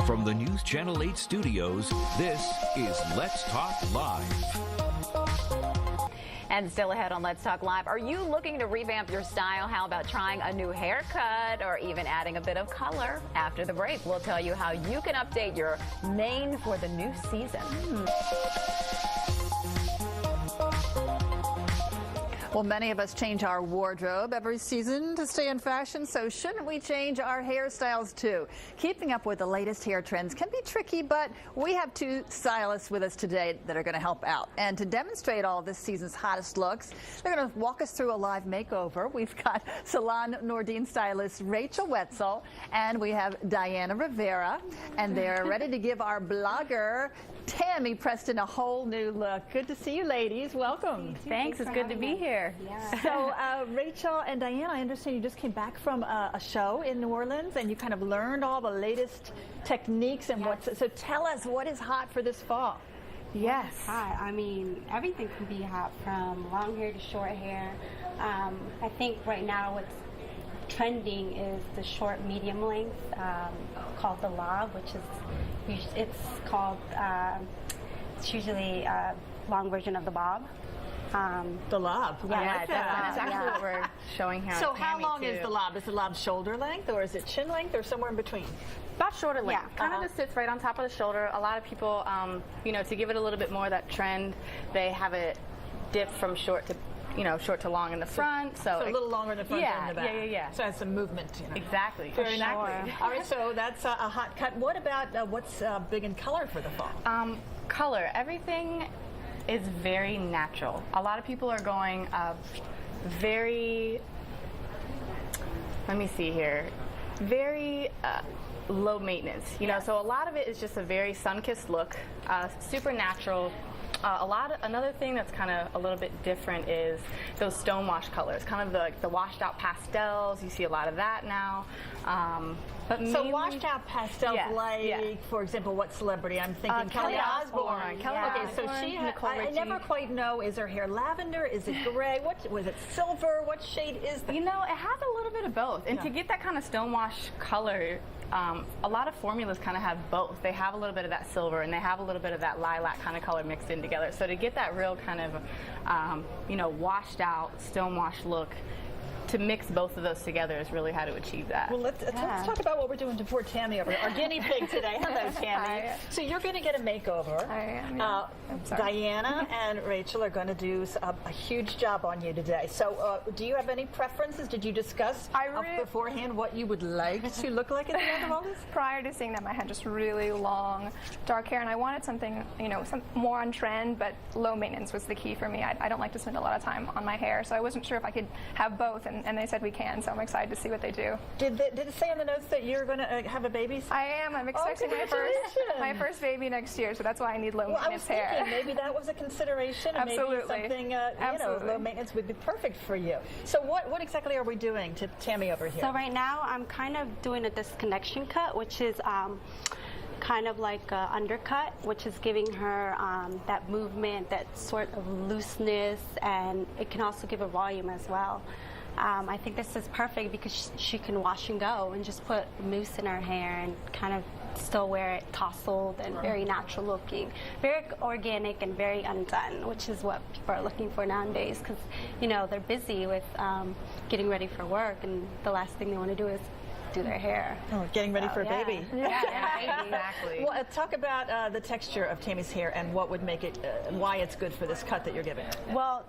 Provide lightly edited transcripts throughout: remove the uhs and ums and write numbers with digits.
From the News Channel 8 studios, this is Let's Talk Live. And still ahead on Let's Talk Live, are you looking to revamp your style? How about trying a new haircut or even adding a bit of color? After the break, we'll tell you how you can update your mane for the new season. Well, many of us change our wardrobe every season to stay in fashion, so shouldn't we change our hairstyles too? Keeping up with the latest hair trends can be tricky, but we have two stylists with us today that are going to help out. And to demonstrate all of this season's hottest looks, they're going to walk us through a live makeover. We've got Salon Nordine stylist Rachel Wetzel, and we have Diana Rivera, and they're ready to give our blogger Tammy Preston a whole new look. Good to see you, ladies. Welcome. Thanks. It's good to be here. Yeah. So, Rachel and Diana, I understand you just came back from a show in New Orleans, and you kind of learned all the latest techniques and what's. So, tell us what is hot for this fall. Yes. Hot. I mean, everything can be hot, from long hair to short hair. I think right now what's trending is the short medium length, called the lob, which is it's usually a long version of the bob. The lob. Yeah, that's actually what we're showing here. So how long is the lob? Is the lob shoulder length, or is it chin length, or somewhere in between? About shoulder length. Yeah, kind of just sits right on top of the shoulder. A lot of people, you know, to give it a little bit more of that trend, they have it dip from short to long in the front. So a little longer in the front than in the back. Yeah. So it has some movement. You know. Exactly. Very nice. All right, so that's a hot cut. What about what's big in color for the fall? Color. Everything is very natural. A lot of people are going very, let me see here, very low maintenance. You know, so a lot of it is just a very sun-kissed look, super natural. Another thing that's kind of a little bit different is those stone wash colors, kind of the washed out pastels. You see a lot of that now. But so washed out pastels, for example, what celebrity? I'm thinking Kelly Osbourne. Okay, so I never quite know, is her hair lavender? Is it gray? Was it silver? What shade is that? You know, it has a little bit of both. And to get that kind of stone wash color, a lot of formulas kind of have both. They have a little bit of that silver and they have a little bit of that lilac kind of color mixed in together. So to get that real kind of, you know, washed out stone wash look, to mix both of those together is really how to achieve that. Well, let's talk about what we're doing to poor Tammy over here, our guinea pig today. Hello, Tammy. So you're going to get a makeover. I am. Diana and Rachel are going to do a huge job on you today. So do you have any preferences? Did you discuss beforehand what you would like to look like at the end of all this? Prior to seeing them, I had just really long, dark hair, and I wanted something, you know, some more on trend, but low maintenance was the key for me. I don't like to spend a lot of time on my hair, so I wasn't sure if I could have both. And they said we can, so I'm excited to see what they do. Did it say on the notes that you're going to have a baby? I am. I'm expecting my first baby next year, so that's why I need low maintenance hair. I was thinking maybe that was a consideration, and maybe something you know, low maintenance would be perfect for you. So what exactly are we doing to Tammy over here? So right now I'm kind of doing a disconnection cut, which is kind of like an undercut, which is giving her that movement, that sort of looseness, and it can also give a volume as well. I think this is perfect because she can wash and go and just put mousse in her hair and kind of still wear it tousled and very natural looking, very organic and very undone, which is what people are looking for nowadays, because you know they're busy with getting ready for work, and the last thing they want to do is do their hair. Oh, getting ready for a baby. Yeah, exactly. Well, talk about the texture of Tammy's hair and what would make it, why it's good for this cut that you're giving her. Well,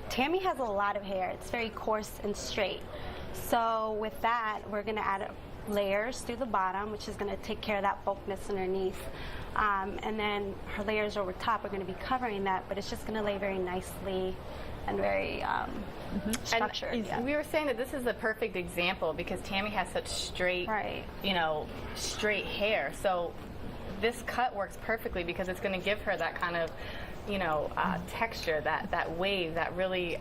Tammy has a lot of hair. It's very coarse and straight. So with that, we're going to add layers through the bottom, which is going to take care of that bulkiness underneath. And then her layers over top are going to be covering that, but it's just going to lay very nicely and very structured. And we were saying that this is the perfect example because Tammy has such straight, you know, straight hair. So this cut works perfectly because it's going to give her that kind of, you know, texture, that wave, that really,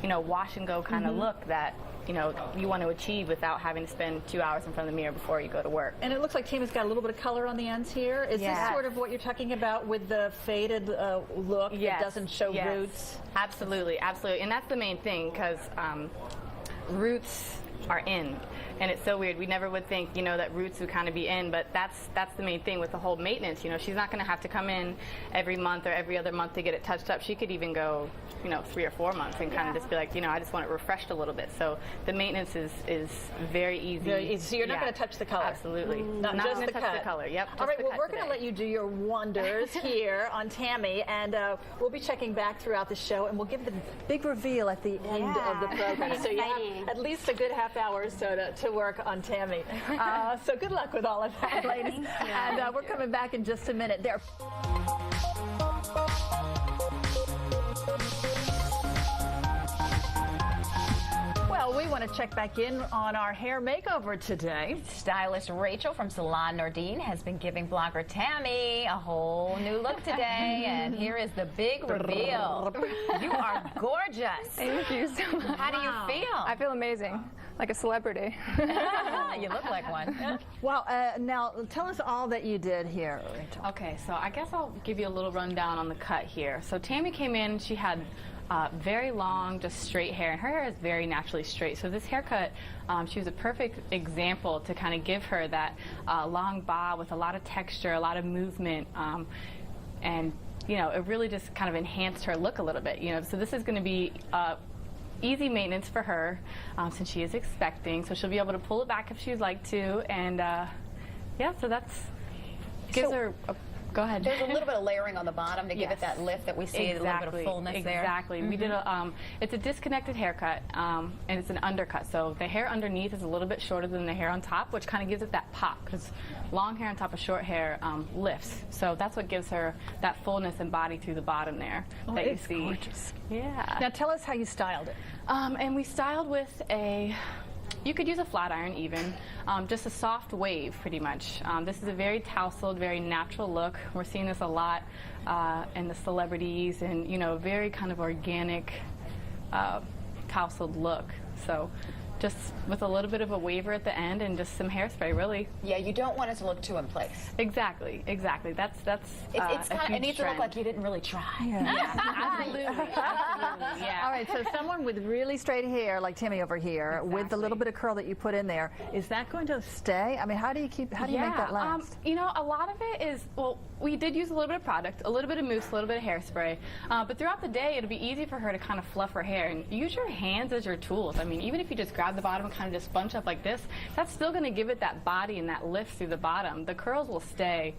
you know, wash and go kind of look that, you know, you want to achieve without having to spend 2 hours in front of the mirror before you go to work. And it looks like Tammy's got a little bit of color on the ends here. Is this sort of what you're talking about with the faded look that doesn't show roots? Absolutely, absolutely. And that's the main thing because roots are in. And it's so weird. We never would think, you know, that roots would kind of be in, but that's the main thing with the whole maintenance. You know, she's not going to have to come in every month or every other month to get it touched up. She could even go, you know, 3 or 4 months and kind of just be like, you know, I just want it refreshed a little bit. So the maintenance is very easy. Very easy. So you're not going to touch the color? Absolutely. Not Not just going the to touch cut. the color. Yep. All right, well, we're going to let you do your wonders here on Tammy, and we'll be checking back throughout the show, and we'll give the big reveal at the end of the program. So you have at least a good half hour or so to work on Tammy. So good luck with all of that, ladies. And we're coming back in just a minute. There. Well, we want to check back in on our hair makeover today. Stylist Rachel from Salon Nordine has been giving blogger Tammy a whole new look today, and here is the big reveal. You are gorgeous. Thank you so much. How do you feel? I feel amazing, like a celebrity. You look like one. Well, now tell us all that you did here, Rachel. Okay, so I guess I'll give you a little rundown on the cut here. So Tammy came in, she had very long, just straight hair, and her hair is very naturally straight. So this haircut, she was a perfect example to kind of give her that long bob with a lot of texture, a lot of movement, and you know, it really just kind of enhanced her look a little bit. You know, so this is going to be easy maintenance for her since she is expecting. So she'll be able to pull it back if she'd like to, and yeah, so that's gives her. Go ahead. There's a little bit of layering on the bottom to give it that lift that we see, a little bit of fullness there. Exactly. We did it's a disconnected haircut, and it's an undercut. So the hair underneath is a little bit shorter than the hair on top, which kind of gives it that pop, because long hair on top of short hair lifts. So that's what gives her that fullness and body through the bottom there that you see. Gorgeous. Yeah. Now tell us how you styled it. And we styled with you could use a flat iron even, just a soft wave pretty much. This is a very tousled, very natural look. We're seeing this a lot in the celebrities, and you know, very kind of organic tousled look. So just with a little bit of a waver at the end and just some hairspray, really. Yeah, you don't want it to look too in place. Exactly, exactly. That's it's kind of, it needs to look like you didn't really try. Yeah, absolutely, absolutely. Yeah. All right, so someone with really straight hair, like Tammy over here, with the Exactly. little bit of curl that you put in there, is that going to stay? I mean, how do you make that last? You know, a lot of it is, well, we did use a little bit of product, a little bit of mousse, a little bit of hairspray, but throughout the day, it'll be easy for her to kind of fluff her hair, and use your hands as your tools. I mean, even if you just grab the bottom and kind of just bunch up like this, that's still going to give it that body and that lift through the bottom. The curls will stay,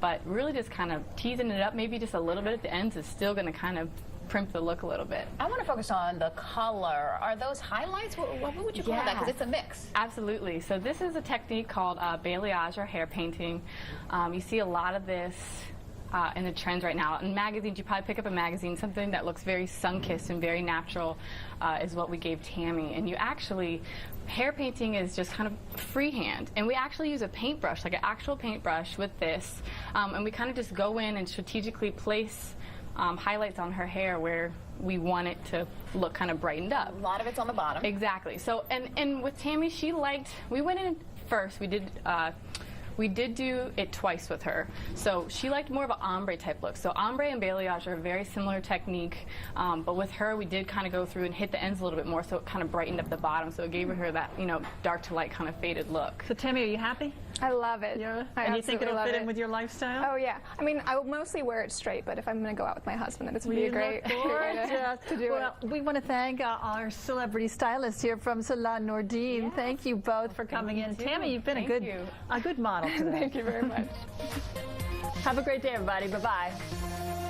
but really just kind of teasing it up, maybe just a little bit at the ends, is still going to kind of primp the look a little bit. I want to focus on the color. Are those highlights? What would you call that? Because it's a mix. Absolutely. So this is a technique called balayage or hair painting. You see a lot of this in the trends right now. In magazines, you probably pick up a magazine, something that looks very sun-kissed and very natural is what we gave Tammy. And you actually, hair painting is just kind of freehand. And we actually use a paintbrush, like an actual paintbrush with this. And we kind of just go in and strategically place highlights on her hair where we want it to look kind of brightened up. A lot of it's on the bottom. Exactly. So, and with Tammy, she liked, we went in first, we did do it twice with her. So she liked more of an ombre type look. So ombre and balayage are a very similar technique, but with her we did kind of go through and hit the ends a little bit more, so it kind of brightened up the bottom, so it gave her that, you know, dark to light kind of faded look. So Tammy, are you happy? I love it. Yeah. I And you think it'll absolutely fit love in with your lifestyle? Oh yeah. I mean, I will mostly wear it straight, but if I'm going to go out with my husband, then it's going to be a great way to do well, it. we want to thank our celebrity stylist here from Salon Nordine. Yes. Thank you both for coming in. too. Tammy, you've been Thank you. a good model today. Thank you very much. Have a great day, everybody. Bye-bye.